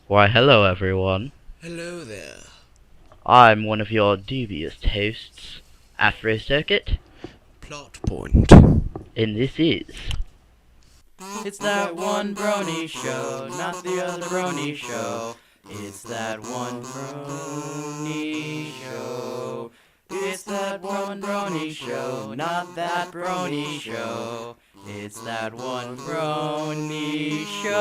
Why, hello everyone. Hello there. I'm one of your dubious hosts, Afro Circuit, Plot point. and this is... It's that one brony show, not the other brony show. It's that one brony show. It's that one brony show, not that brony show. It's that one brony show.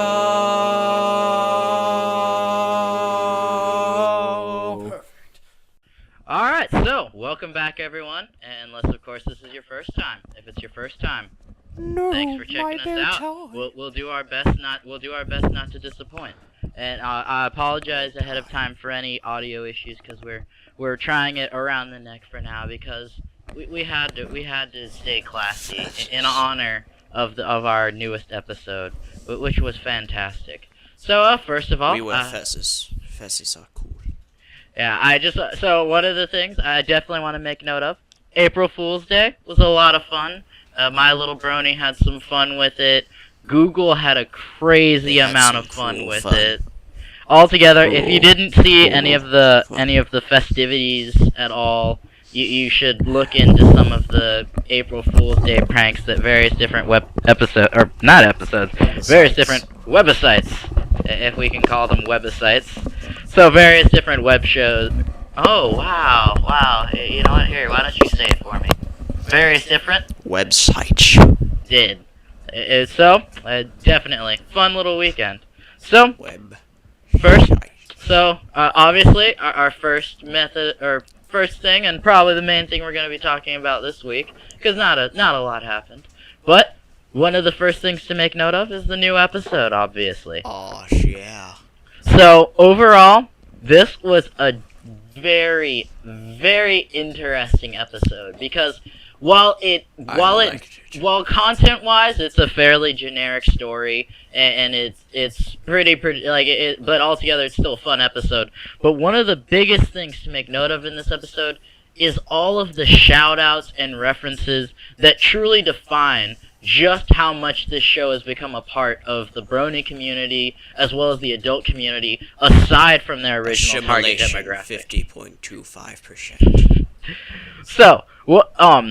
Perfect. Alright, so, welcome back everyone, unless of course this is your first time. If it's your first time, thanks for checking us out. We'll do our best not to disappoint. And I apologize ahead of time for any audio issues because we're trying it around the neck for now because we had to stay classy in honor of our newest episode, which was fantastic. So first of all, We wear fezzes. Fezzes are cool. yeah, so one of the things I definitely want to make note of, April Fool's Day was a lot of fun. My little brony had some fun with it. Google had a crazy amount of fun with it. Altogether, if you didn't see any of the festivities at all, you should look into some of the April Fool's Day pranks that various different various different websites, if we can call them websites. So various different web shows. Oh wow! You know what? Here, why don't you say it for me? Various different Websites. did. Definitely fun little weekend. So Web. first, obviously our first method or first thing, and probably the main thing we're going to be talking about this week, because not a lot happened. But one of the first things to make note of is the new episode, obviously. Oh yeah. So overall, this was a very, very interesting episode because while content-wise it's a fairly generic story and it's pretty but altogether it's still a fun episode. But one of the biggest things to make note of in this episode is all of the shout-outs and references that truly define just how much this show has become a part of the brony community as well as the adult community, aside from their original target demographic. 50.25%. So,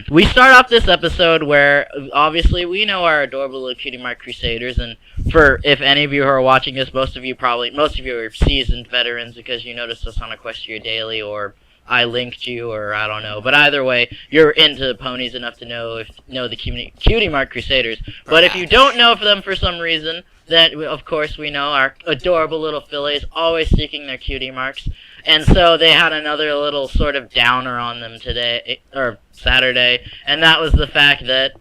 we start off this episode where obviously we know our adorable little cutie mark crusaders, and if any of you who are watching this, most of you are seasoned veterans because you noticed us on Equestria Daily, or I linked you, or I don't know. But either way, you're into ponies enough to know the cutie mark crusaders. But if you don't know them for some reason, then of course we know our adorable little fillies always seeking their cutie marks. And so they had another little sort of downer on them today, or Saturday, and that was the fact that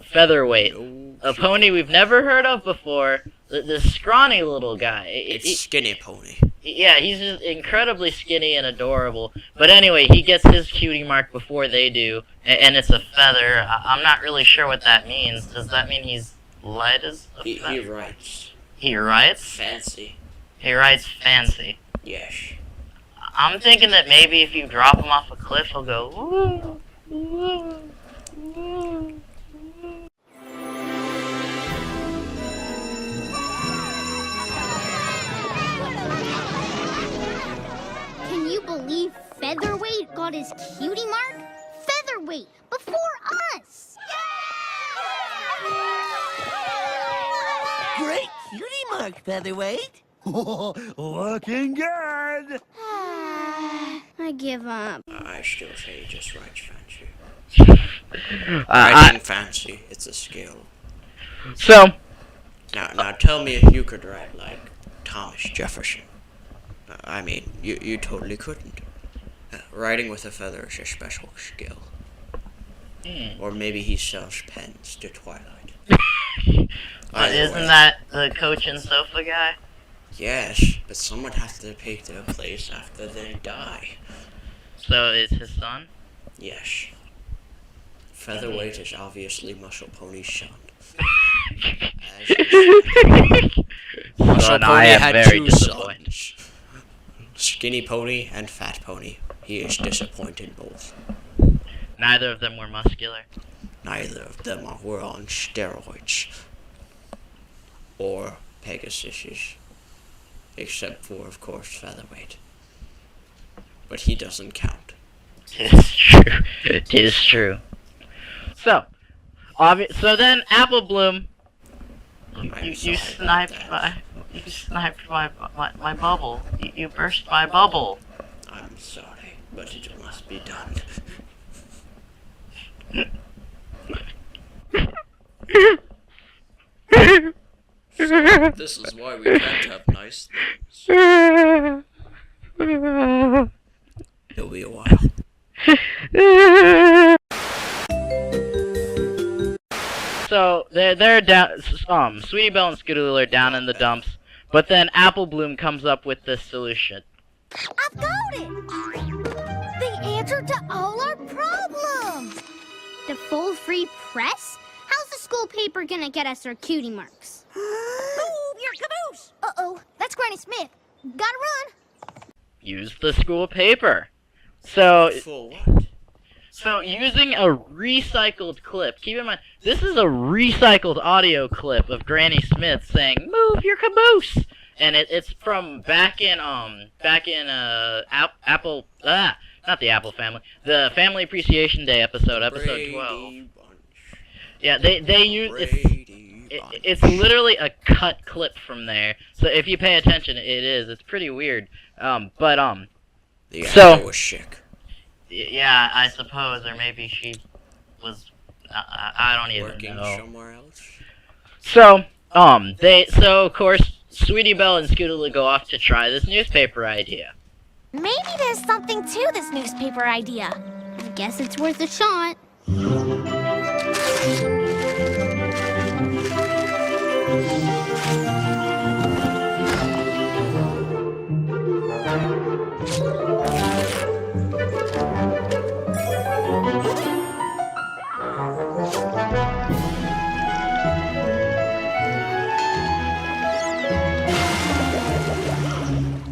Featherweight, a pony we've never heard of before, the scrawny little guy. It's Skinny Pony. Yeah, he's just incredibly skinny and adorable. But anyway, he gets his cutie mark before they do, and it's a feather. I'm not really sure what that means. Does that mean he's light as a feather? He writes. He writes? Fancy. He writes fancy. Yes. I'm thinking that maybe if you drop him off a cliff, he'll go, ooh, ooh, ooh. Can you believe Featherweight got his cutie mark? Featherweight, before us! Great cutie mark, Featherweight. Looking good. I give up. I still say he just writes fancy. Writing fancy, it's a skill. So, Now tell me if you could write like Thomas Jefferson. I mean, you totally couldn't. Writing with a feather is a special skill. Or maybe he sells pens to Twilight. isn't that the Coach and Sofa guy? Yes, but someone has to take their place after they die. So it's his son? Yes. Featherweight is obviously Muscle Pony's son. Muscle Pony had two sons. Skinny Pony and Fat Pony. He is disappointed both. Neither of them were muscular. Neither of them were on steroids. Or Pegasuses. Except for, of course, Featherweight. But he doesn't count. Tis true. Tis true. So, so then Apple Bloom, you sniped my bubble. You burst my bubble. I'm sorry, but it must be done. This is why we can't have nice things. It'll be a while. So they're down. Sweetie Belle and Scootaloo are down in the dumps, but then Apple Bloom comes up with this solution. I've got it! The answer to all our problems! The full free press? How's the school paper gonna get us our cutie marks? Move your caboose! Uh-oh, that's Granny Smith. Gotta run! Use the school paper. So For what? using a recycled clip. Keep in mind, this is a recycled audio clip of Granny Smith saying, "Move your caboose," and it's from back in Apple. Not the Apple Family. The Family Appreciation Day episode 12. Yeah, they use it's literally a cut clip from there. So if you pay attention, it's pretty weird. The so was chic. yeah, I suppose, or maybe she was. I don't even Working know. somewhere else. So of course, Sweetie Belle and Scootaloo go off to try this newspaper idea. Maybe there's something to this newspaper idea. I guess it's worth a shot.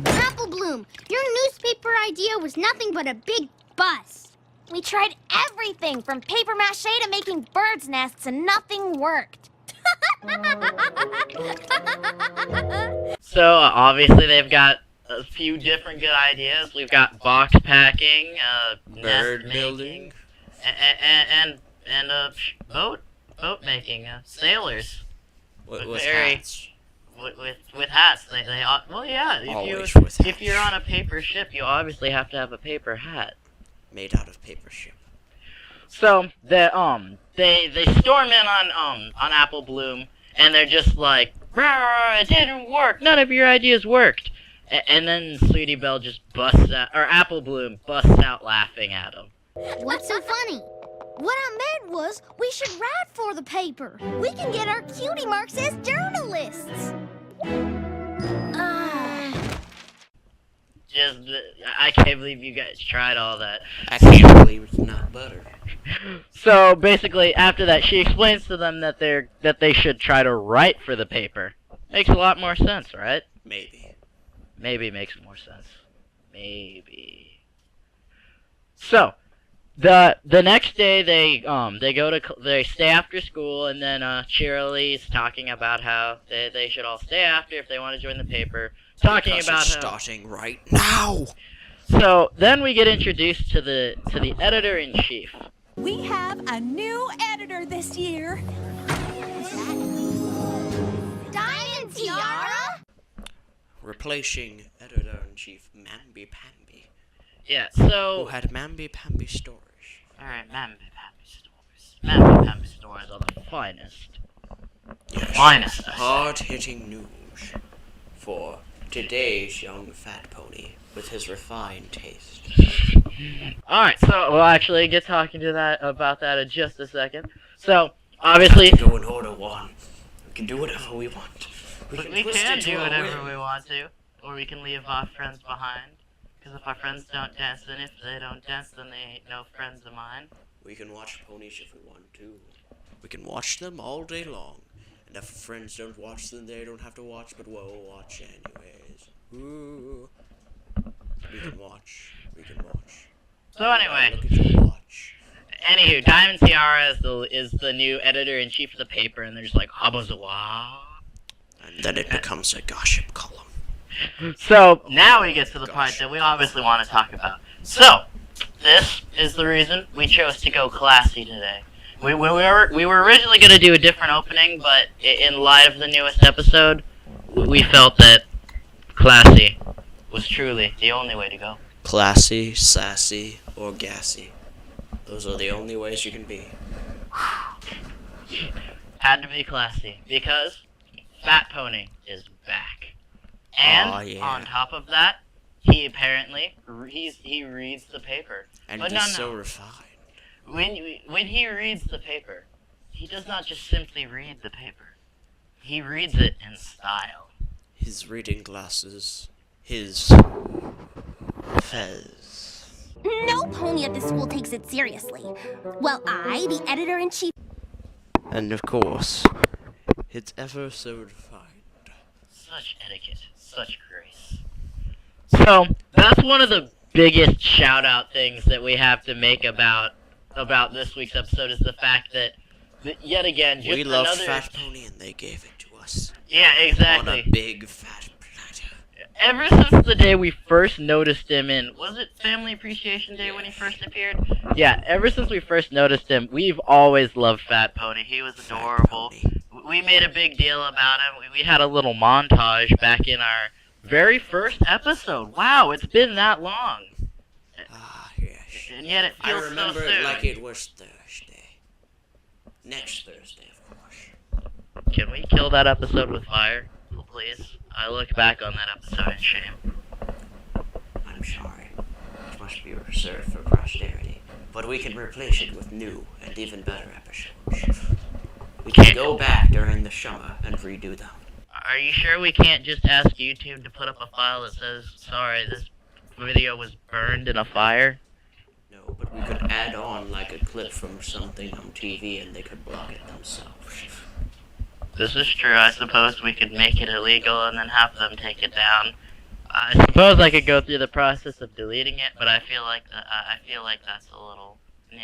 Apple Bloom, your newspaper idea was nothing but a big bust. We tried everything from paper mache to making birds' nests and nothing worked. So obviously they've got a few different good ideas. We've got box packing, Bird nest building. making, and boat making, sailors With very- hats. with hats. They well yeah. Always with hats. If you're on a paper ship, you obviously have to have a paper hat. Made out of paper ship. So they storm in on Apple Bloom, and they're just like, "Rah, it didn't work. None of your ideas worked." And then Sweetie Belle just busts out, or Apple Bloom busts out laughing at him. What's so funny? What I meant was we should write for the paper. We can get our cutie marks as journalists. Just, I can't believe you guys tried all that. I can't believe it's not butter. So basically, after that, she explains to them that they should try to write for the paper. Makes a lot more sense, right? Maybe. Maybe it makes more sense. Maybe. So, the next day they stay after school, and then Cheerilee's talking about how they should all stay after if they want to join the paper. Talking Because about it's how. starting right now. So then we get introduced to the editor-in-chief. We have a new editor this year. Diamond Tiara? Replacing editor-in-chief Mamby-Pamby, Yeah. who So. had Mamby-Pamby stories. All right, Mamby-Pamby stores. Mamby-Pamby stores are the finest. Yes. Finest. I say. Hard-hitting news for today's young fat pony with his refined taste. Alright, so we'll actually get talking to about that in just a second. So, obviously, Go in order one. We can do whatever we want. we twist can it to do our whatever will. we want to, or we can leave our friends behind. Because if our friends don't dance, then if they don't dance, then they ain't no friends of mine. We can watch ponies if we want to. We can watch them all day long. And if friends don't watch them, they don't have to watch, but we'll watch anyways. Ooh. We can watch. We can watch. So anyway, Look at your watch. anywho, Diamond Tiara is the new editor-in-chief of the paper, and they're just like, Habazawa. And then it becomes a gossip column. So, now we get to the part that we obviously want to talk about. So, this is the reason we chose to go classy today. We were originally going to do a different opening, but in light of the newest episode, we felt that classy was truly the only way to go. Classy, sassy, or gassy. Those are the only ways you can be. Had to be classy, because Fat Pony is back. And on top of that, he apparently he reads the paper. And but he's so refined. When he reads the paper, he does not just simply read the paper. He reads it in style. His reading glasses. His fez. No pony at this school takes it seriously. Well, I, the editor-in-chief... And of course, it's ever so refined. Such etiquette, such grace. So, that's one of the biggest shout-out things that we have to make about this week's episode is the fact that yet again, just we love another... Fat Pony and they gave it to us. Yeah, exactly. On a big fat platter. Ever since the day we first noticed him in, was it Family Appreciation Day when he first appeared? Yeah, ever since we first noticed him, we've always loved Fat Pony. He was adorable. We made a big deal about him. We had a little montage back in our very first episode. Wow, it's been that long. Ah, yes. And yet it feels I remember so soon. it like it was Thursday. Next Thursday, of course. Can we kill that episode with fire, please? I look back on that episode in shame. I'm sorry. It must be reserved for posterity. But we can replace it with new and even better episodes. We can go back during the summer and redo them. Are you sure we can't just ask YouTube to put up a file that says, sorry, this video was burned in a fire? No, but we could add on like a clip from something on TV and they could block it themselves. This is true. I suppose we could make it illegal and then have them take it down. I suppose I could go through the process of deleting it, but I feel like that's a little... nah.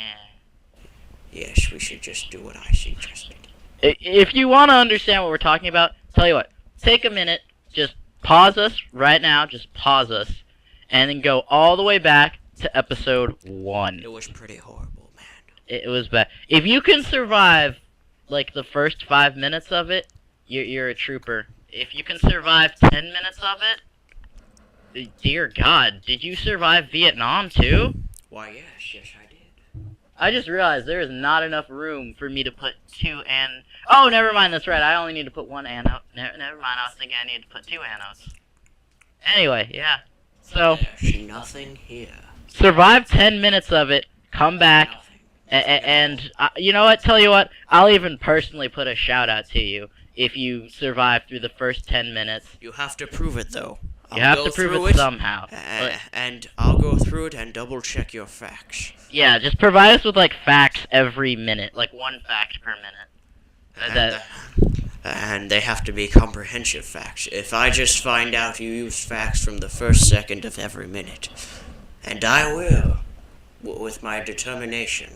Yes, we should just do what I suggested. If you want to understand what we're talking about, tell you what, take a minute, just pause us right now, just pause us, and then go all the way back to episode 1. It was pretty horrible, man. It was bad. If you can survive, like, the first 5 minutes of it, you're a trooper. If you can survive 10 minutes of it, dear God, did you survive Vietnam too? Why, yes, I did. I just realized there is not enough room for me to put 2 and... Oh, never mind, that's right, I only need to put 1 anode. Never mind, I was thinking I need to put 2 anodes. Anyway, yeah. So, there's nothing here. Survive 10 minutes of it, come back, and you know what, tell you what, I'll even personally put a shout out to you if you survive through the first 10 minutes. You have to prove it, though. You have to prove it somehow. And I'll go through it and double check your facts. Yeah, just provide us with, like, facts every minute. Like, 1 fact per minute. And they have to be comprehensive facts. If I just find out you used facts from the first second of every minute, and I will, with my determination,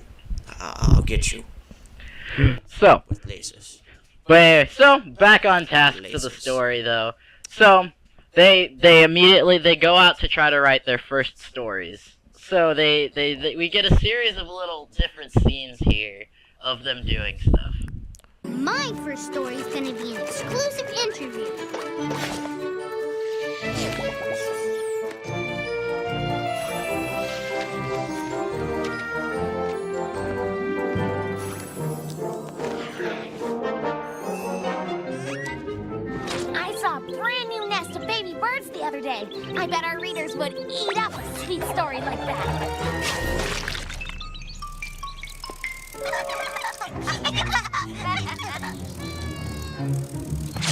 I'll get you. So, with lasers. So, back on task to the story, though. So, they immediately, they go out to try to write their first stories. So, we get a series of little different scenes here of them doing stuff. My first story is going to be an exclusive interview. I saw a brand new nest of baby birds the other day. I bet our readers would eat up a sweet story like that.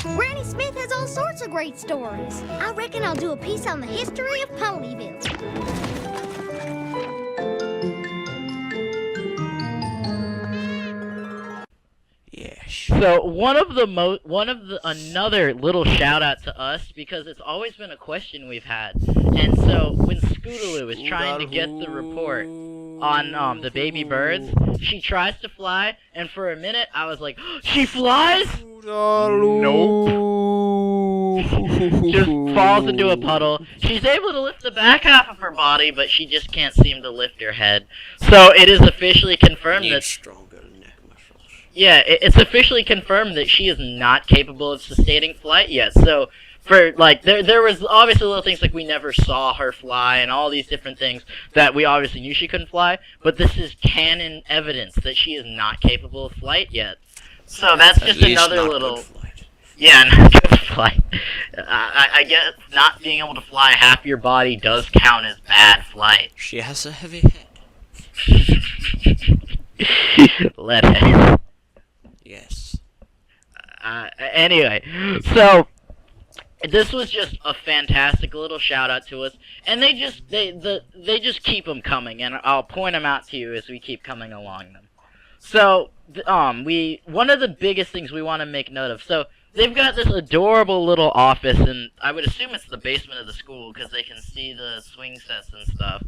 Granny Smith has all sorts of great stories. I reckon I'll do a piece on the history of Ponyville. Yes. So another little shout out to us, because it's always been a question we've had. And so when Scootaloo is trying to get the report on the baby birds, she tries to fly, and for a minute I was like, she flies? Nope. just falls into a puddle. She's able to lift the back half of her body, but she just can't seem to lift her head. So it is officially confirmed that... stronger neck muscles. Yeah, it's officially confirmed that she is not capable of sustaining flight yet. So, for, like, there was obviously little things like we never saw her fly and all these different things that we obviously knew she couldn't fly, but this is canon evidence that she is not capable of flight yet. So that's just another little... Flight. Yeah, not good flight. I guess not being able to fly half your body does count as bad flight. She has a heavy head. Let it. Yes. Anyway, so this was just a fantastic little shout out to us, and they just keep them coming, and I'll point them out to you as we keep coming along them. So one of the biggest things we want to make note of. So they've got this adorable little office, and I would assume it's the basement of the school because they can see the swing sets and stuff.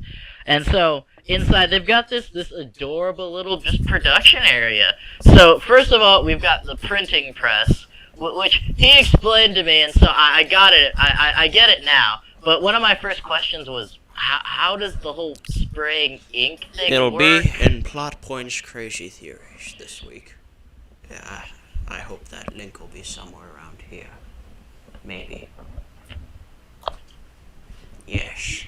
And so inside they've got this adorable little just production area. So first of all, we've got the printing press, which he explained to me, and so I got it. I get it now. But one of my first questions was, how does the whole spraying ink thing It'll work? be in Plot Point's Crazy Theories this week. Yeah, I hope that link will be somewhere around here. Maybe. Yes.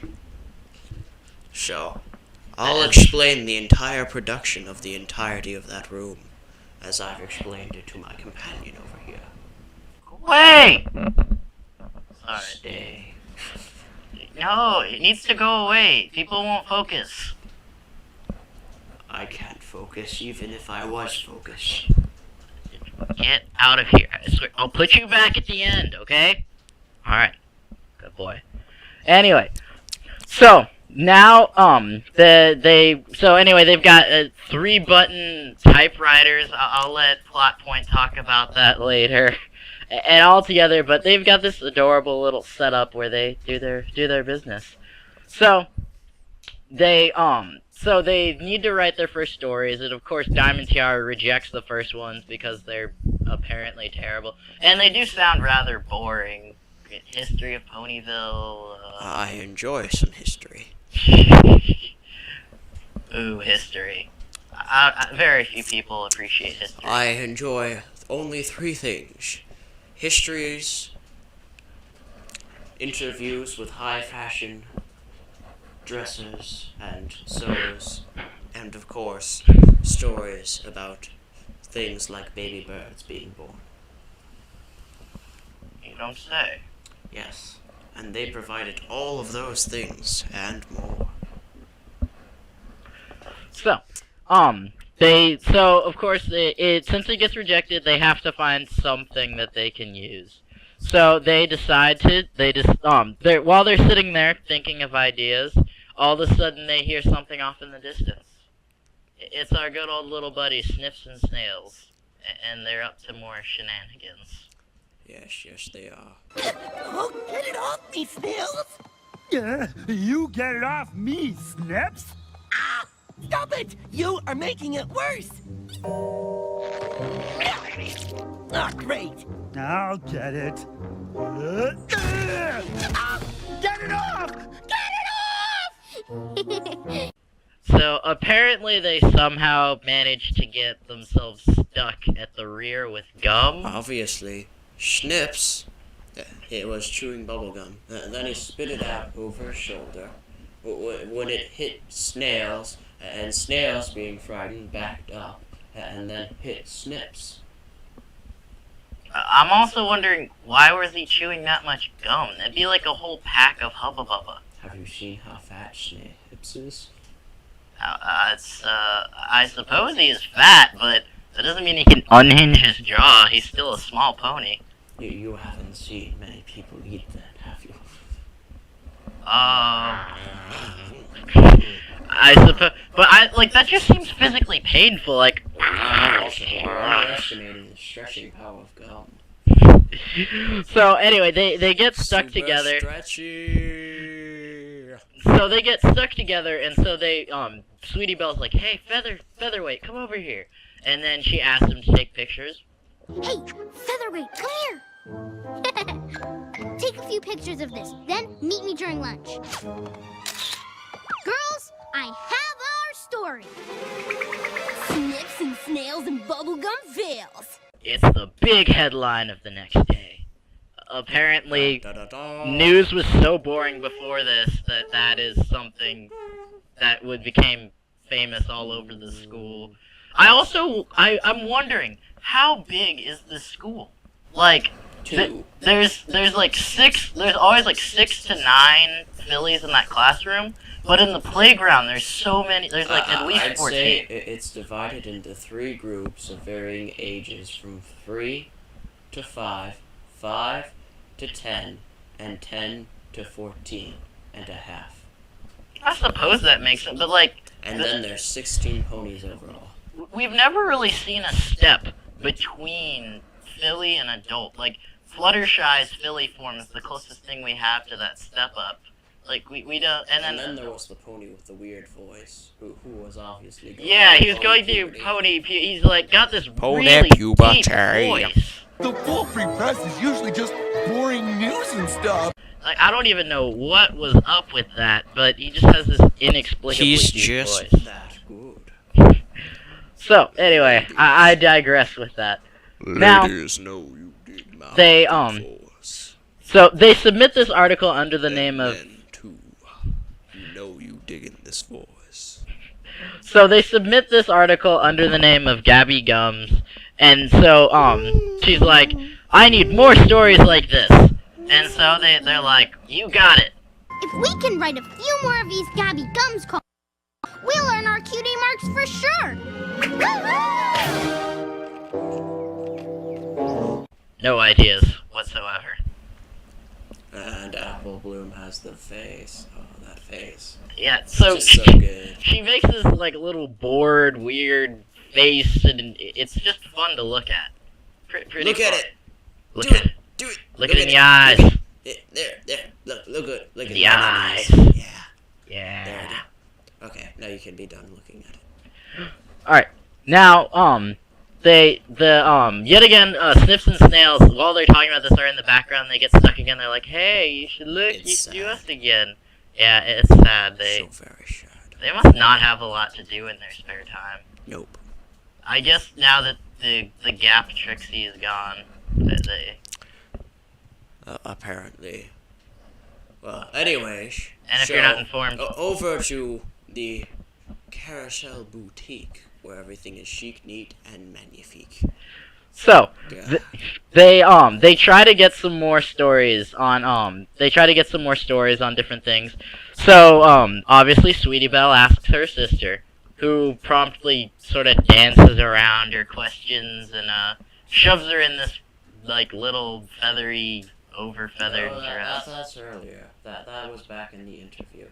So, I'll explain the entire production of the entirety of that room, as I've explained it to my companion over here. Wait! Sorry. Stay. No, it needs to go away. People won't focus. I can't focus even if I was focused. Get out of here. I swear. I'll put you back at the end, okay? Alright. Good boy. Anyway. So, now, they've got 3-button typewriters. I'll let Plot Point talk about that later. And all together, but they've got this adorable little setup where they do their business. So they need to write their first stories, and of course Diamond Tiara rejects the first ones because they're apparently terrible, and they do sound rather boring. History of Ponyville. I enjoy some history. Ooh, history. Very few people appreciate history. I enjoy only 3 things. Histories, interviews with high fashion dressers and sewers, and of course, stories about things like baby birds being born. You don't say. Yes, and they provided all of those things and more. So, of course, since it gets rejected, they have to find something that they can use. So they decide while they're sitting there thinking of ideas, all of a sudden they hear something off in the distance. It's our good old little buddy Snips and Snails, and they're up to more shenanigans. Yes, they are. Oh, get it off me, Snails! You get it off me, Snips! Ah! Stop it! You are making it worse! Ah, great! I'll get it. Ah, get it off! Get it off! So apparently they somehow managed to get themselves stuck at the rear with gum. Obviously, Snips, it was chewing bubblegum. Then he spit it out over his shoulder. When it hit Snails, and Snails, being frightened, backed up, and then hit Snips. I'm also wondering, why was he chewing that much gum? That'd be like a whole pack of Hubba Bubba. Have you seen how fat Snips is? I suppose he is fat, but that doesn't mean he can unhinge his jaw. He's still a small pony. You haven't seen many people eat that, have you? I suppose, but that just seems physically painful, like... Underestimating the stretching power of gum. So, anyway, they get stuck together. Stretchy. So they get stuck together, and so they, Sweetie Belle's like, hey, Featherweight, come over here. And then she asks him to take pictures. Hey, Featherweight, come here! Take a few pictures of this, then meet me during lunch. Girls, I have our story. Snips and snails and bubblegum veils. It's the big headline of the next day. Apparently, news was so boring before this that is something that became famous all over the school. I'm wondering, how big is this school? Like, there's always like 6 to 9 fillies in that classroom, but in the playground there's so many, there's like at least I'd 14. say it's divided into 3 groups of varying ages from 3 to 5, 5 to 10, and 10 to 14 and a half. I suppose that makes sense, but like... And then there's 16 ponies overall. We've never really seen a step between filly and adult. Like, Fluttershy's filly form is the closest thing we have to that step up. Like, we don't... And then there was the pony with the weird voice, who was obviously going yeah, he was going through he's like, got this really deep voice. The full free press is usually just boring news and stuff. Like, I don't even know what was up with that, but he just has this inexplicably deep voice. that good. So, anyway, I digress with that. Ladies know you dig my They, voice. So, they submit this article under the name of... Men, too. You know you digging this voice. So, they submit this article under the name of Gabby Gums, and so, she's like, I need more stories like this. And so they're like, you got it. If we can write a few more of these Gabby Gums calls, we'll earn our cutie marks for sure. No ideas whatsoever. And Apple Bloom has the face. Oh, that face. Yeah, so, Just so good. she makes this like little bored, weird face, and it's just fun to look at. Pretty Look at fun. it. Look Do at it. Do it. Look it in the eyes. There. Look good. Look at The it. eyes. Yeah. There Yeah. it is. Okay, now you can be done looking at it. Alright. Now, yet again, Snips and Snails, while they're talking about this, are in the background, they get stuck again, they're like, hey, you should look, It's you can do sad. us again. Yeah, it's sad, So very sad. they must not have a lot to do in their spare time. Nope. I guess now that the Gap Trixie is gone, they... Apparently. Well, anyways. And if you're not informed... Over to the Carousel Boutique, where everything is chic, neat, and magnifique. So, Yeah. they try to get some more stories on, different things. So, obviously Sweetie Belle asks her sister, who promptly sort of dances around her questions and, shoves her in this, like, little feathery, over-feathered dress. That's earlier. That was back in the interview.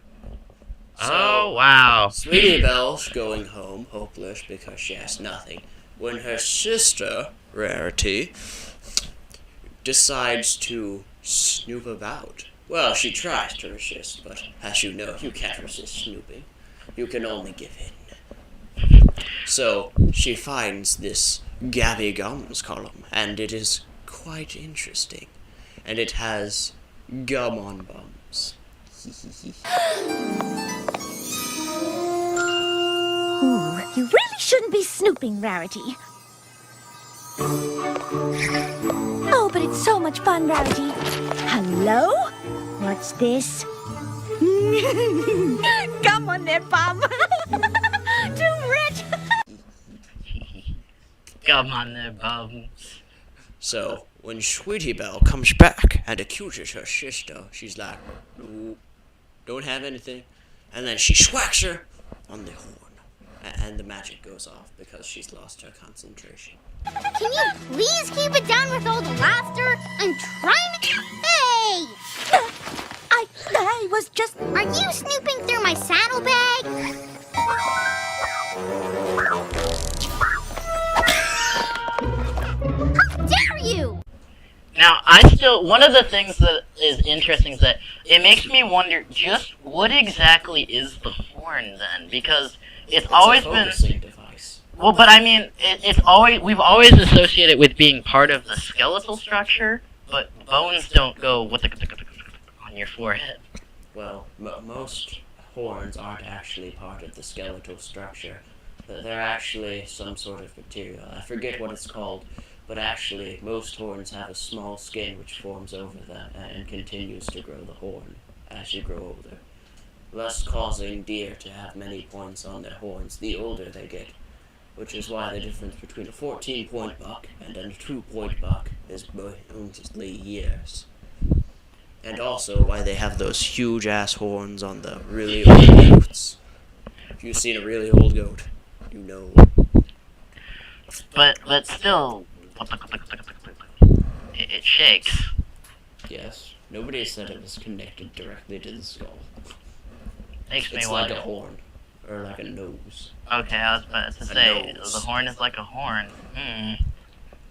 Oh, wow. Sweetie Belle's going home, hopeless because she has nothing, when her sister, Rarity, decides to snoop about. Well, she tries to resist, but as you know, you can't resist snooping. You can only give in. So, she finds this Gabby Gums column, and it is quite interesting. And it has gum on bums. Ooh, you really shouldn't be snooping, Rarity. Oh, but it's so much fun, Rarity. Hello? What's this? Come on there, Bob. Too rich. Come on there, bums. So, when Sweetie Belle comes back and accuses her sister, she's like, "Nope, don't have anything." And then she swacks her on the horn. And the magic goes off because she's lost her concentration. Can you please keep it down with all the laughter? I'm trying to... Hey! I was just... Are you snooping through my saddlebag? How dare you! Now, one of the things that is interesting is that it makes me wonder just what exactly is the horn then? Because it's always a been... focusing device. Well, but I mean, we've always associated it with being part of the skeletal structure, but bones don't go on your forehead. Well, most horns aren't actually part of the skeletal structure. They're actually some sort of material. I forget what it's called, but actually most horns have a small skin which forms over them and continues to grow the horn as you grow older, thus causing deer to have many points on their horns the older they get, which is why the difference between a 14-point buck and a 2-point buck is mostly years. And also why they have those huge-ass horns on the really old goats. If you've seen a really old goat, you know. But still, it shakes. Yes, nobody said it was connected directly to the skull. Makes me It's like wonder. a horn, or like a nose. Okay, I was about to A say, nose. the horn is like a horn.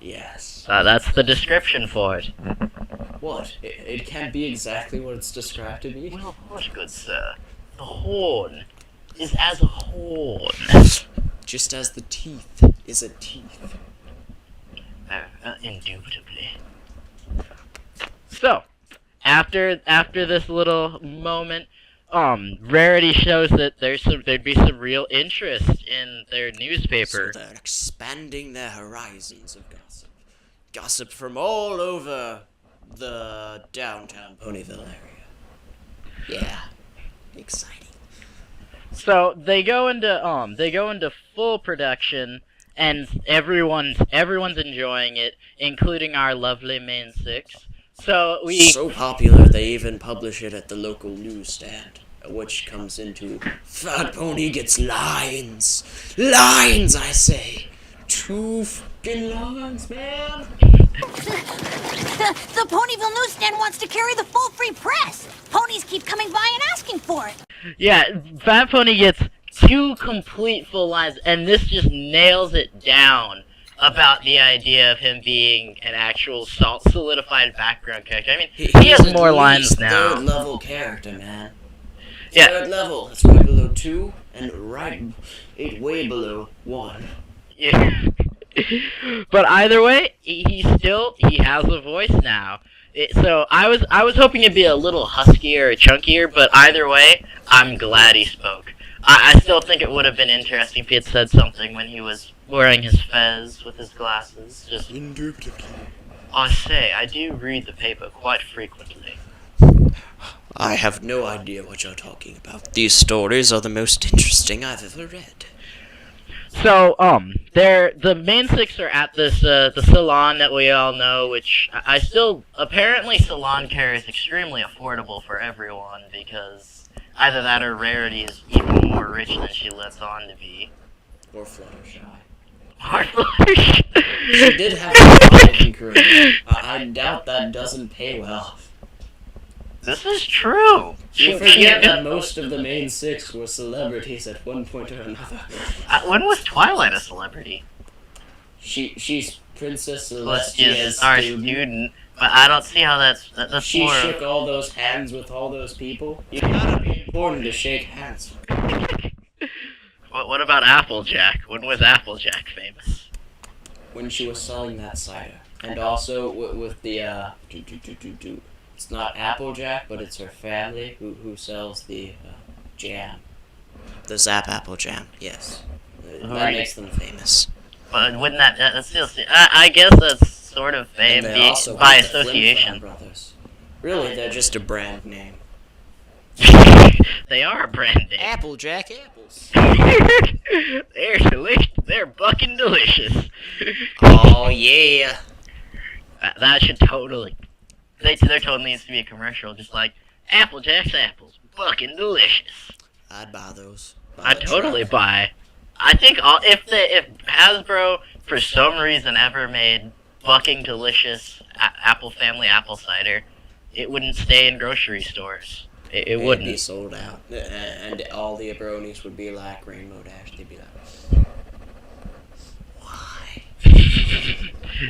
Yes. That's the description for it. What? It can't be exactly what it's described to be? Well, of course, good sir. The horn is as a horn. Just as the teeth is a teeth. Indubitably. So, after this little moment, Rarity shows that there'd be some real interest in their newspaper. So they're expanding their horizons of gossip. Gossip from all over the downtown Ponyville area. Yeah. Exciting. So they go into full production, and everyone's enjoying it, including our lovely main six. So popular they even publish it at the local newsstand, which comes into Fat Pony gets lines. Lines, I say. 2 fucking lines, man. The Ponyville newsstand wants to carry the full free press. Ponies keep coming by and asking for it. Yeah, Fat Pony gets 2 complete full lines, and this just nails it down about the idea of him being an actual solidified background character. I mean, he has He's more at lines least now. 3rd level character, man. Yeah. 3rd level. That's right below 2, and way below 1. Yeah. But either way, he has a voice now. So I was hoping it'd be a little huskier or chunkier, but either way, I'm glad he spoke. I still think it would have been interesting if he had said something when he was wearing his fez with his glasses. Just, Indubitably. I say, I do read the paper quite frequently. I have no idea what you're talking about. These stories are the most interesting I've ever read. So, the main six are at this, the salon that we all know, which I still, apparently salon care is extremely affordable for everyone, because either that or Rarity is even more rich than she lets on to be. Or Fluttershy. Heartflush. She did have a modeling career. I doubt that doesn't pay well. This is true. You forget that most of the main 6 were celebrities at one point or another. When was Twilight a celebrity? She's Princess Celestia's Celestia's our student. student, but I don't see how that's She more. shook all those hands with all those people. You gotta be important to shake hands. What about Applejack? When was Applejack famous? When she was selling that cider. And also with the, it's not Applejack, but it's her family who sells the jam. The Zap Apple Jam, yes. That Right. makes them famous. But wouldn't that's still? I guess that's sort of fame And they also by have the Flim Flam association. Brothers. Really, they're just a brand name. They are a brand name. Applejack apples. They're delicious. They're bucking delicious. Oh yeah. That should totally. There totally needs to be a commercial, just like Applejack's apples, bucking delicious. I'd buy those. I'd totally buy. I think if Hasbro for some reason ever made bucking delicious apple family apple cider, it wouldn't stay in grocery stores. It It'd be wouldn't. sold out, and all the bronies would be like Rainbow Dash. They'd be like, "Why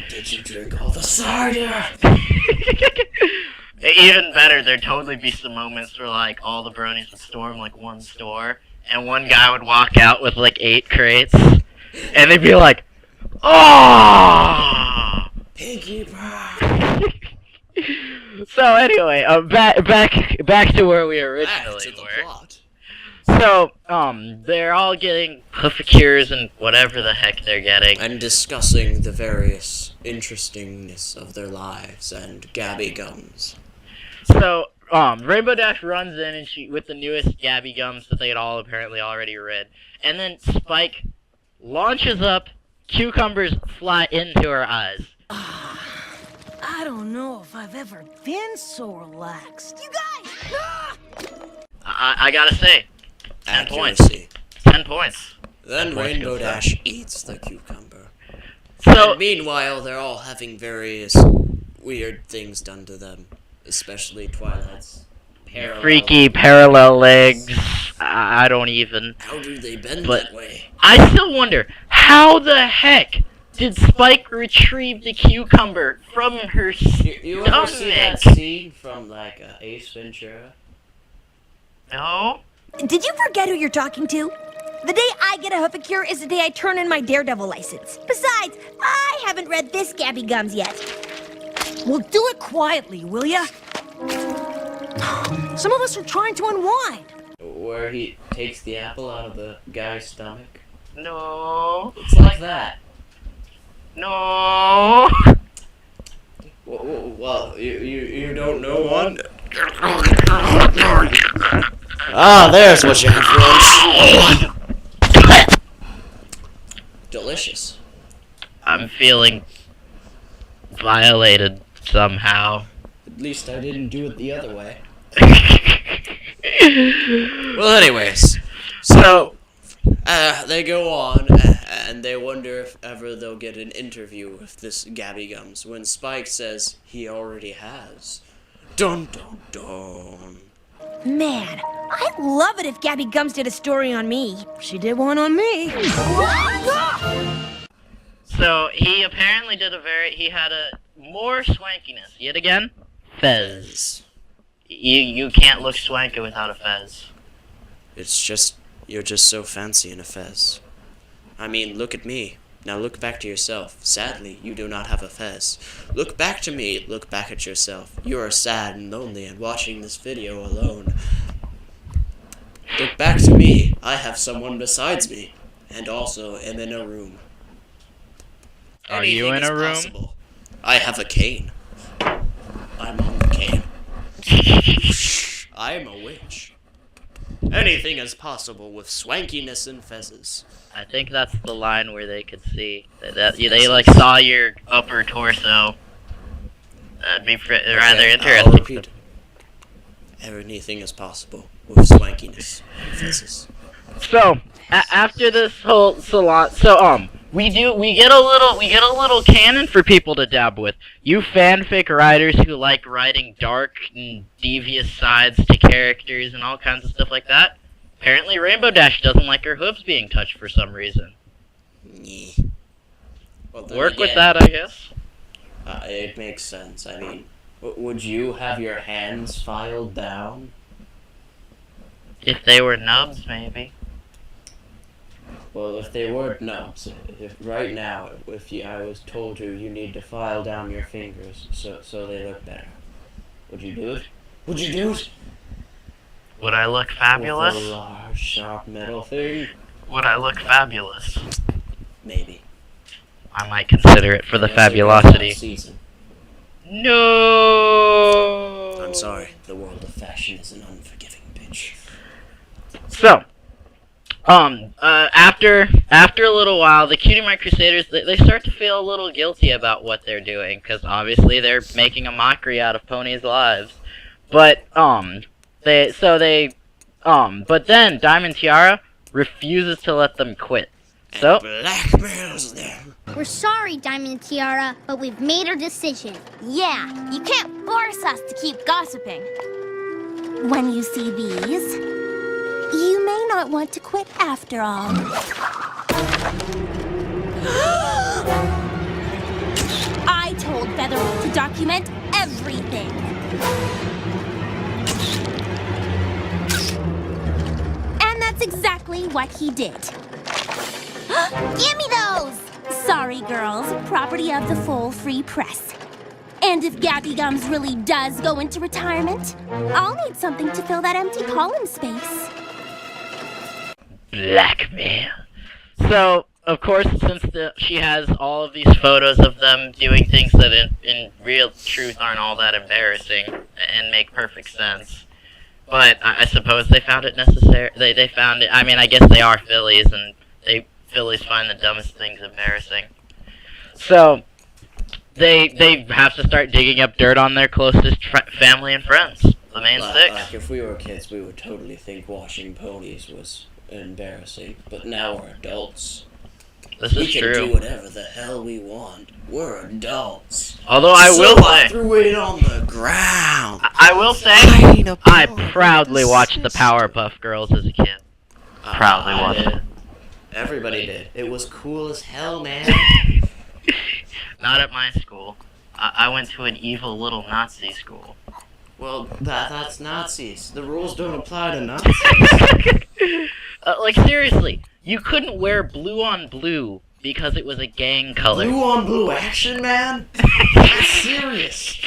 did you drink all the cider?" Even better, there'd totally be some moments where like all the bronies would storm like one store, and one guy would walk out with like 8 crates, and they'd be like, "Oh!" Piggy pie. So anyway, back to where we originally Back to the were. plot. So, they're all getting cures and whatever the heck they're getting. And discussing the various interestingness of their lives and Gabby gums. So, Rainbow Dash runs in and with the newest Gabby gums that they had all apparently already read. And then Spike launches up, cucumbers fly into her eyes. I don't know if I've ever been so relaxed. You guys! Ah! I gotta say, 10 points. Accuracy. 10 points. Then points Rainbow goes Dash eats the cucumber. So, And meanwhile, they're all having various weird things done to them. Especially Twilight's parallel. freaky parallel legs. I don't even. How do they bend But- that way? I still wonder, how the heck did Spike retrieve the cucumber from her You ever see that stomach? scene from, like, Ace Ventura? No? Did you forget who you're talking to? The day I get a hoofacure is the day I turn in my Daredevil license. Besides, I haven't read this Gabby Gums yet. Well, do it quietly, will ya? Some of us are trying to unwind. Where he takes the apple out of the guy's stomach. No. It's like that. No. Well, you don't know one? Ah, there's what you have for lunch. Delicious. I'm feeling violated somehow. At least I didn't do it the other way. Well, anyways, so they go on and they wonder if ever they'll get an interview with this Gabby Gums when Spike says he already has. Dun dun dun. Man, I'd love it if Gabby Gums did a story on me. She did one on me. So he apparently he had a more swankiness. Yet again, fez. You can't look swanky without a fez. It's just, you're just so fancy in a fez. I mean, look at me. Now look back to yourself. Sadly, you do not have a fez. Look back to me. Look back at yourself. You are sad and lonely and watching this video alone. Look back to me. I have someone besides me. And also am in a room. Are you in Anything is a room? possible. I have a cane. I'm on the cane. I am a witch. Anything is possible with swankiness and fezzes. I think that's the line where they could see that they like saw your upper torso. That'd be rather Okay, interesting. I'll repeat. Anything is possible with swankiness and fezzes. So after this whole salon, we get a little canon for people to dab with. You fanfic writers who like writing dark and devious sides to characters and all kinds of stuff like that. Apparently Rainbow Dash doesn't like her hooves being touched for some reason. Yeah. Well, then Work with again, that, I guess. It makes sense. I mean, would you have your hands filed down? If they were nubs, maybe. Well, if they were nubs, if right now, I was told you need to file down your fingers so they look better. Would you do it? Would you do it? Would I look With fabulous? a large, sharp metal thing? Would I look fabulous? Maybe. I might consider it for the Yes, it goes fabulosity. out of season. No. I'm sorry. The world of fashion is an unforgiving bitch. So, after a little while, the Cutie Mark Crusaders they start to feel a little guilty about what they're doing because obviously they're making a mockery out of ponies' lives. But but then Diamond Tiara refuses to let them quit. So Blackmails them. We're sorry, Diamond Tiara, but we've made our decision. Yeah, you can't force us to keep gossiping. When you see these, you may not want to quit after all. I told Featherwell to document everything. And that's exactly what he did. Give me those! Sorry, girls. Property of the full free press. And if Gabby Gums really does go into retirement, I'll need something to fill that empty column space. Blackmail. So, of course, since she has all of these photos of them doing things that in real truth aren't all that embarrassing and make perfect sense. But I suppose they found it necessary. They found it. I mean, I guess they are Phillies, and Phillies find the dumbest things embarrassing. So they have to start digging up dirt on their closest family and friends, the main six. Like if we were kids, we would totally think washing ponies was embarrassing. But now we're adults. This We is can true. do whatever the hell we want. We're adults. Although I will I say, threw it on the ground. I will say, Ain't a I boy proudly with a watched the sister. Powerpuff Girls as a kid. Proudly I watched did. it. Everybody did. It was cool as hell, man. Not at my school. I went to an evil little Nazi school. Well, that's Nazis. The rules don't apply to Nazis. Like, seriously, you couldn't wear blue on blue because it was a gang color. Blue on blue action, man? That's serious.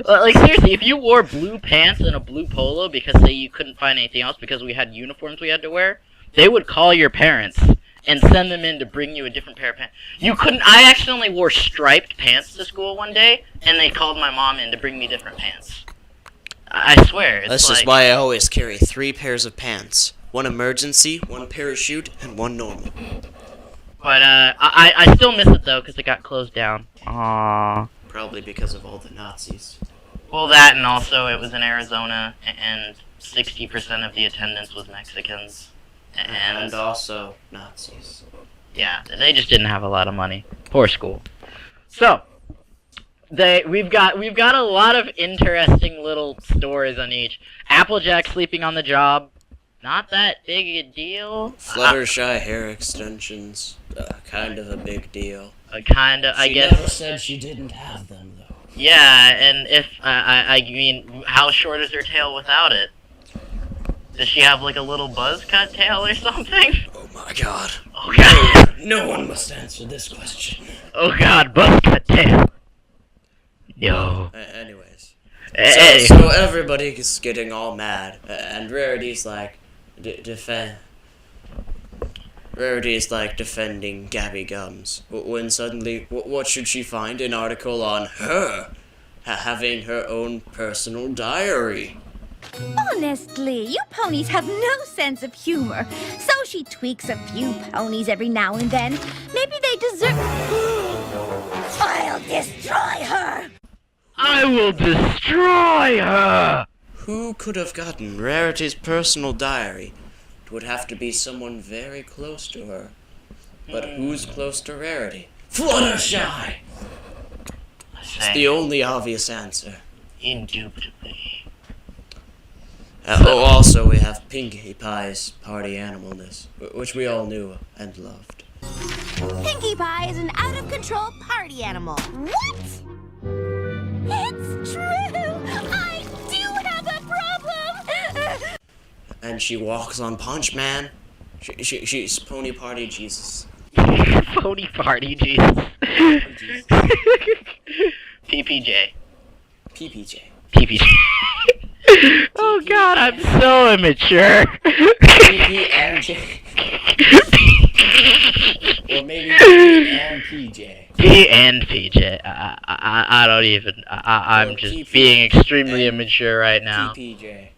Like, seriously, if you wore blue pants and a blue polo because, say, you couldn't find anything else because we had uniforms we had to wear, they would call your parents and send them in to bring you a different pair of pants. You couldn't... I accidentally wore striped pants to school one day, and they called my mom in to bring me different pants. I swear, it's That's like... just why I always carry 3 pairs of pants. 1 emergency, 1 parachute, and 1 normal. But, I still miss it, though, because it got closed down. Aww. Probably because of all the Nazis. Well, that, and also it was in Arizona, and 60% of the attendance was Mexicans. And also Nazis. Yeah, they just didn't have a lot of money. Poor school. So, we've got a lot of interesting little stories on each. Applejack sleeping on the job, not that big a deal. Fluttershy hair extensions, kind of a big deal. I She guess. never said she didn't have them, though. Yeah, and if I mean, how short is her tail without it? Does she have like a little buzz cut tail or something? Oh my god. Oh god. No one must answer this question. Oh god, buzz cut tail. No. Anyways. Hey. So everybody is getting all mad, and Rarity's like, Rarity's like defending Gabby Gums, when suddenly, what should she find? An article on her having her own personal diary. Honestly, you ponies have no sense of humor. So she tweaks a few ponies every now and then. Maybe they deserve... I'll destroy her! I will destroy her! Who could have gotten Rarity's personal diary? It would have to be someone very close to her. But who's close to Rarity? Fluttershy! It's the only obvious answer. Indubitably. Also, we have Pinkie Pie's party animalness, which we all knew and loved. Pinkie Pie is an out-of-control party animal. What? It's true! I do have a problem! And she walks on Punch Man. She's Pony Party Jesus. Pony party, Jesus. PPJ. PPJ. PPJ. Oh god, I'm so immature. PP and J. Or maybe P and PJ. P and PJ. I don't even. I'm Or just PP being extremely and immature right now. PPJ.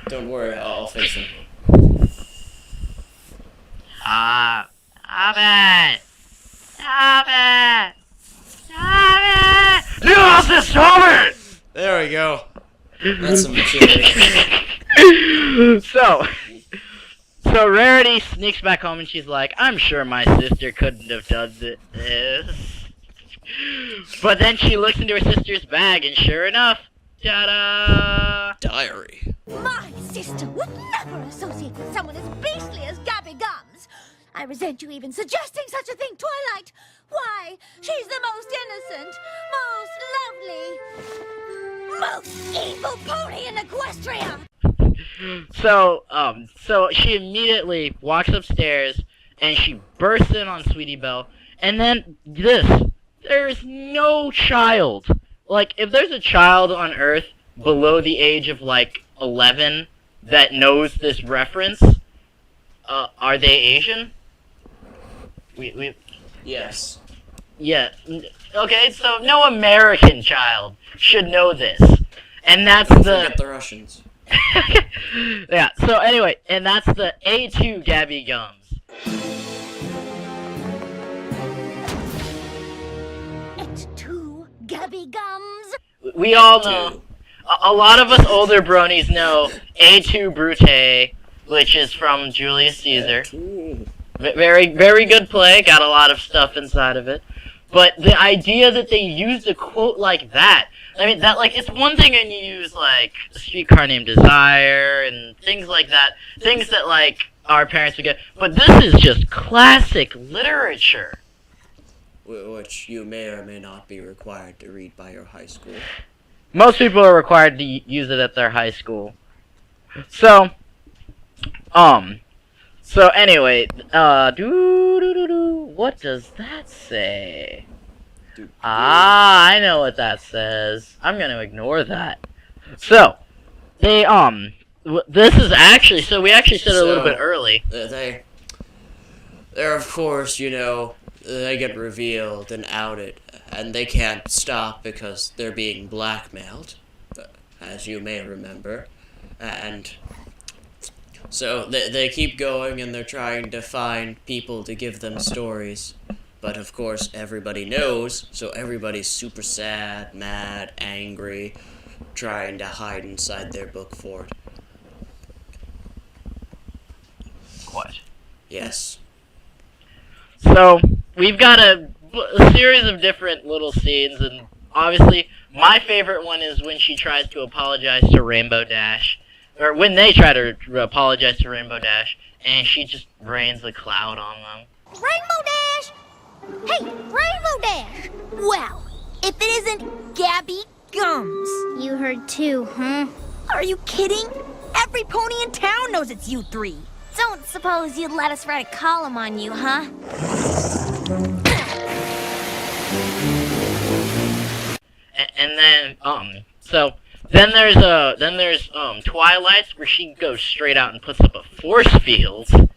Don't worry, I'll fix him. Stop it! Stop it! Stop it! No, stop it! There we go. That's some maturity. So Rarity sneaks back home and she's like, I'm sure my sister couldn't have done this. But then she looks into her sister's bag and sure enough, ta-da! Diary. My sister would never associate with someone as beastly as Gabby Gums. I resent you even suggesting such a thing, Twilight. Why? She's the most innocent, most lovely, most evil pony in Equestria. So she immediately walks upstairs and she bursts in on Sweetie Belle, and then this There's no child. Like, if there's a child on Earth below the age of, like, 11 that knows this reference, are they Asian? Yes. Yeah. Okay, so no American child should know this. And that's Forget the Russians. Yeah, so anyway, and that's the A2 Gabby Gums. It's 2 Gubby Gums. We all know. A lot of us older bronies know A2 Brute, which is from Julius Caesar. Very, very good play. Got a lot of stuff inside of it. But the idea that they used a quote like that, I mean, that, like, it's one thing when you use, like, A Streetcar Named Desire and things like that. Things that, like, our parents would get. But this is just classic literature. Which you may or may not be required to read by your high school. Most people are required to use it at their high school. So anyway, what does that say? Ah, I know what that says. I'm gonna ignore that. So, they, this is actually, so we actually said it a little bit early. They're of course, you know, they get revealed and outed, and they can't stop because they're being blackmailed, as you may remember, and so they keep going and they're trying to find people to give them stories, but of course everybody knows, so everybody's super sad, mad, angry, trying to hide inside their book fort. What? Yes. So, we've got a series of different little scenes, and obviously, my favorite one is when she tries to apologize to Rainbow Dash, or when they try to apologize to Rainbow Dash, and she just rains a cloud on them. Rainbow Dash! Hey, Rainbow Dash! Well, if it isn't Gabby Gums. You heard too, huh? Are you kidding? Every pony in town knows it's you three. Don't suppose you'd let us write a column on you, huh? And then, so then there's Twilight's where she goes straight out and puts up a force field. Hey,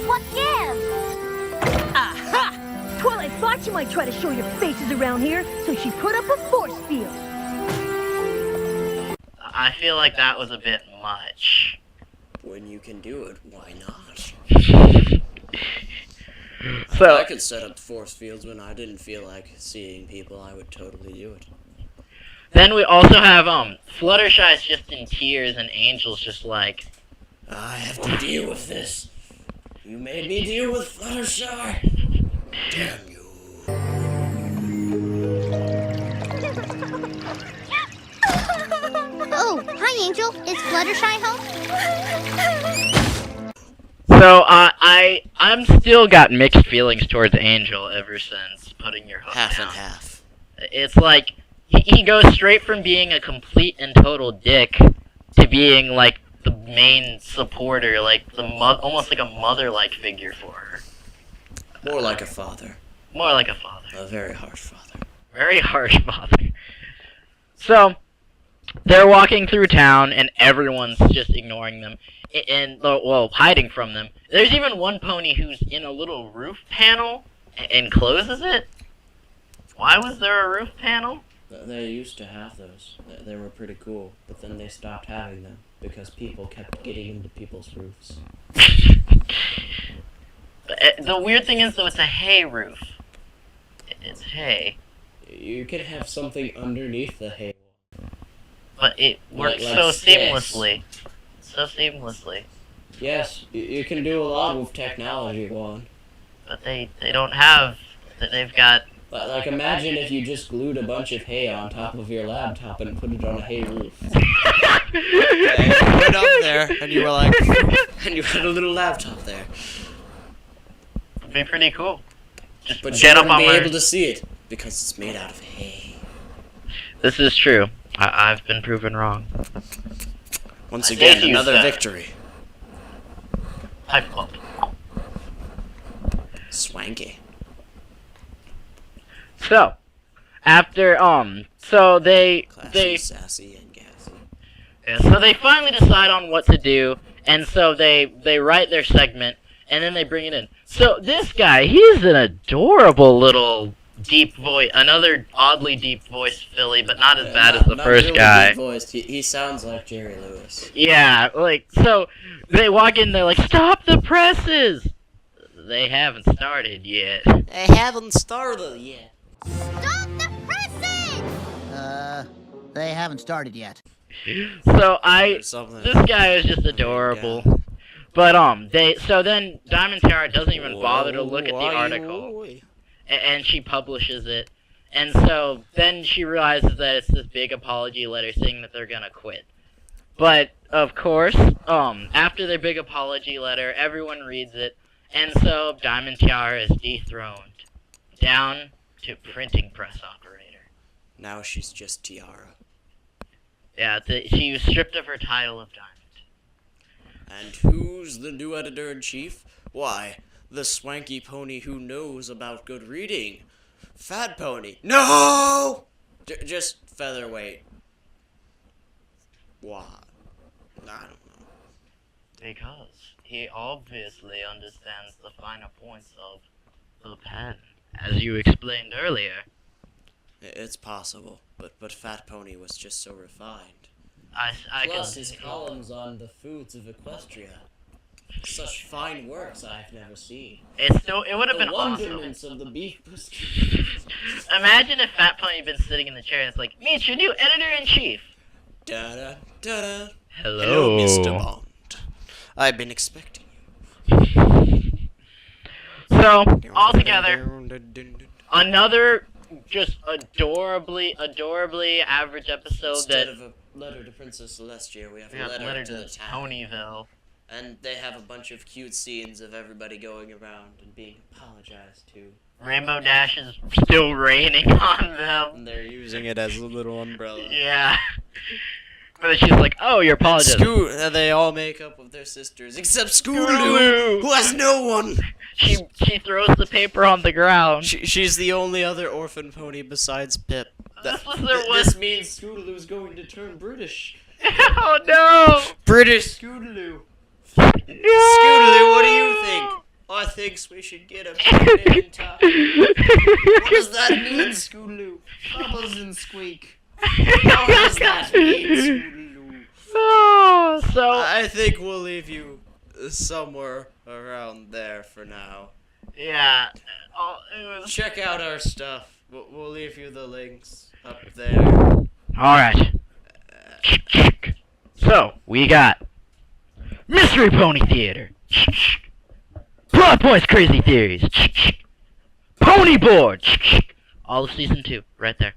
what gives? Aha! Twilight thought you might try to show your faces around here, so she put up a force field. I feel like that was a bit much. When you can do it, why not? So I could set up force fields when I didn't feel like seeing people. I would totally do it. then we also have Fluttershy's just in tears, and Angel's just like, I have to deal with this. You made me deal with Fluttershy. Damn you. Oh, hi, Angel. Is Fluttershy home? So, I'm still got mixed feelings towards Angel ever since putting your hook Half down. and half. It's like, he goes straight from being a complete and total dick to being, like, the main supporter, like, almost like a mother-like figure for her. More like a father. More like a father. A very harsh father. Very harsh father. So, they're walking through town, and everyone's just ignoring them. Well, hiding from them. There's even one pony who's in a little roof panel and closes it. Why was there a roof panel? They used to have those. They were pretty cool, but then they stopped having them because people kept getting into people's roofs. The weird thing is, though, it's a hay roof. It's hay. You could have something underneath the hay. But it works Like so sticks. seamlessly. So seamlessly. Yes, you can do a lot with technology, Juan. But they don't have... They've got... Like, imagine if you just glued a bunch of hay on top of your laptop and put it on a hay roof. And you put it up there, and you were like... and you had a little laptop there. It'd be pretty cool. Just But get you up wouldn't on be my... able to see it, because it's made out of hay. This is true. I've been proven wrong. Once I again, thank you, another sir. victory. Type club. Swanky. So, after, so Classy, sassy, and gassy. yeah, so they finally decide on what to do, and so they write their segment, and then they bring it in. So this guy, he's an adorable little deep voice, another oddly deep voiced filly, but not as bad as the Not first really guy. deep voiced. He sounds like Jerry Lewis. Yeah, like, so they walk in, they're like, stop the presses! They haven't started yet. They haven't started yet. Stop the presses! They haven't started yet. So There's something. this guy is just adorable. But, so then Diamond Tiara doesn't even bother to look at the article. And she publishes it. And so then she realizes that it's this big apology letter saying that they're gonna quit. But, of course, after their big apology letter, everyone reads it. And so Diamond Tiara is dethroned. Down to printing press operator. Now she's just Tiara. Yeah, she was stripped of her title of Diamond. And who's the new editor-in-chief? Why, the swanky pony who knows about good reading. Fat Pony. No! Just featherweight. Why? I don't know. Because he obviously understands the finer points of the pen, as you explained earlier. It's possible, but Fat Pony was just so refined. I Plus can his columns on the foods of Equestria. Such fine works I've never seen. it would have The been awesome. wonderments of the beef biscuit. Imagine if Fat Pony had been sitting in the chair and it's like, meet your new editor-in-chief. Da-da, da-da. Hello. Mr. Bond. I've been expecting you. So, altogether, another just adorably average episode Instead that of a letter to Princess Celestia, we have we a got letter to the town. Ponyville. And they have a bunch of cute scenes of everybody going around and being apologized to. Rainbow Dash is still raining on them. And they're using it as a little umbrella. Yeah. But she's like, oh, you're apologizing. They all make up with their sisters, except Scootaloo, Scootaloo, who has no one. She throws the paper on the ground. She's the only other orphan pony besides Pip. This means Scootaloo's going to turn British. Oh no! British Scootaloo. No! Scootaloo, what do you think? I think we should get a picnic in town. What does that mean, Scootaloo? Bubbles and squeak. What does that mean, Scootaloo? Oh, so I think we'll leave you somewhere around there for now. yeah. Oh, it was... Check out our stuff. We'll leave you the links up there. All right. So we got Mystery Pony Theater, Plot Points Crazy Theories, Pony Board, all of season 2, right there.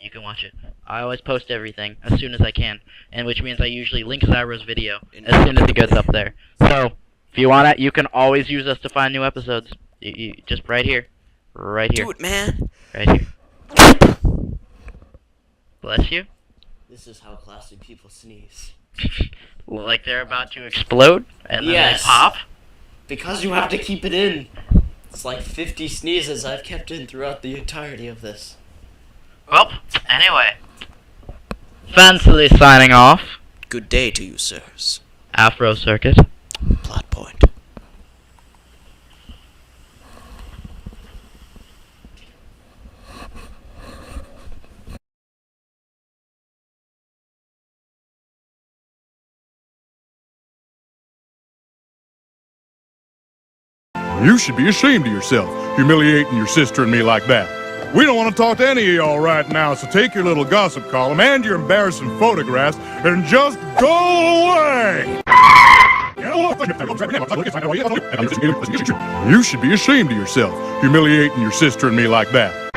You can watch it. I always post everything as soon as I can, and which means I usually link Zyro's video as soon as it gets up there. So if you want it, you can always use us to find new episodes. You just right here, Do it, man. right here. Bless you. This is how classy people sneeze. Like they're about to explode and then Yes. they pop. Because you have to keep it in. It's like 50 sneezes I've kept in throughout the entirety of this. Well, anyway. Fancily signing off. Good day to you, sirs. Afro Circuit. Plot point. You should be ashamed of yourself, humiliating your sister and me like that. We don't want to talk to any of y'all right now, so take your little gossip column and your embarrassing photographs and just go away! You should be ashamed of yourself, humiliating your sister and me like that.